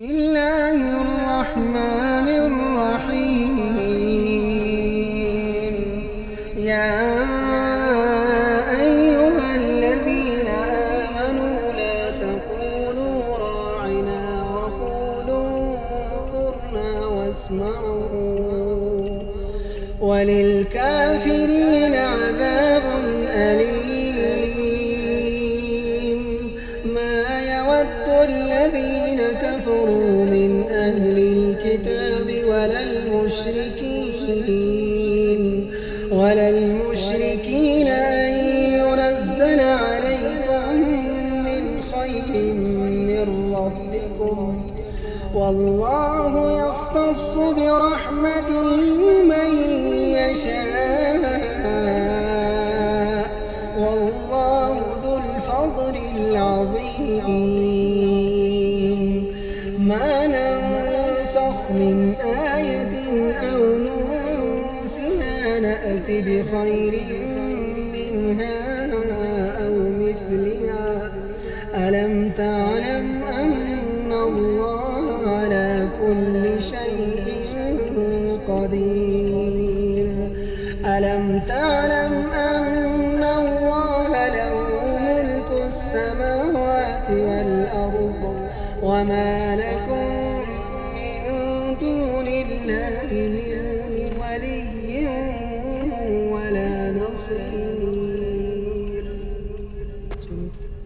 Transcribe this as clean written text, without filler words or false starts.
بسم الله الرحمن الرحيم. يا أيها الذين آمنوا لا تقولوا راعنا وقولوا انظرنا واسمعوا وللكافرين عذاب أليم. ما يود الذين كفروا من أهل الكتاب ولا المشركين أن ينزل عليكم من خير من ربكم، والله يختص برحمته من يشاء، والله ذو الفضل العظيم. ما ننسخ من آية أو ننسها نأت بخير منها أو مثلها. ألم تعلم أن الله على كل شيء قدير؟ ألم تعلم أن الله له ملك السماوات والأرض وما لكم من دون الله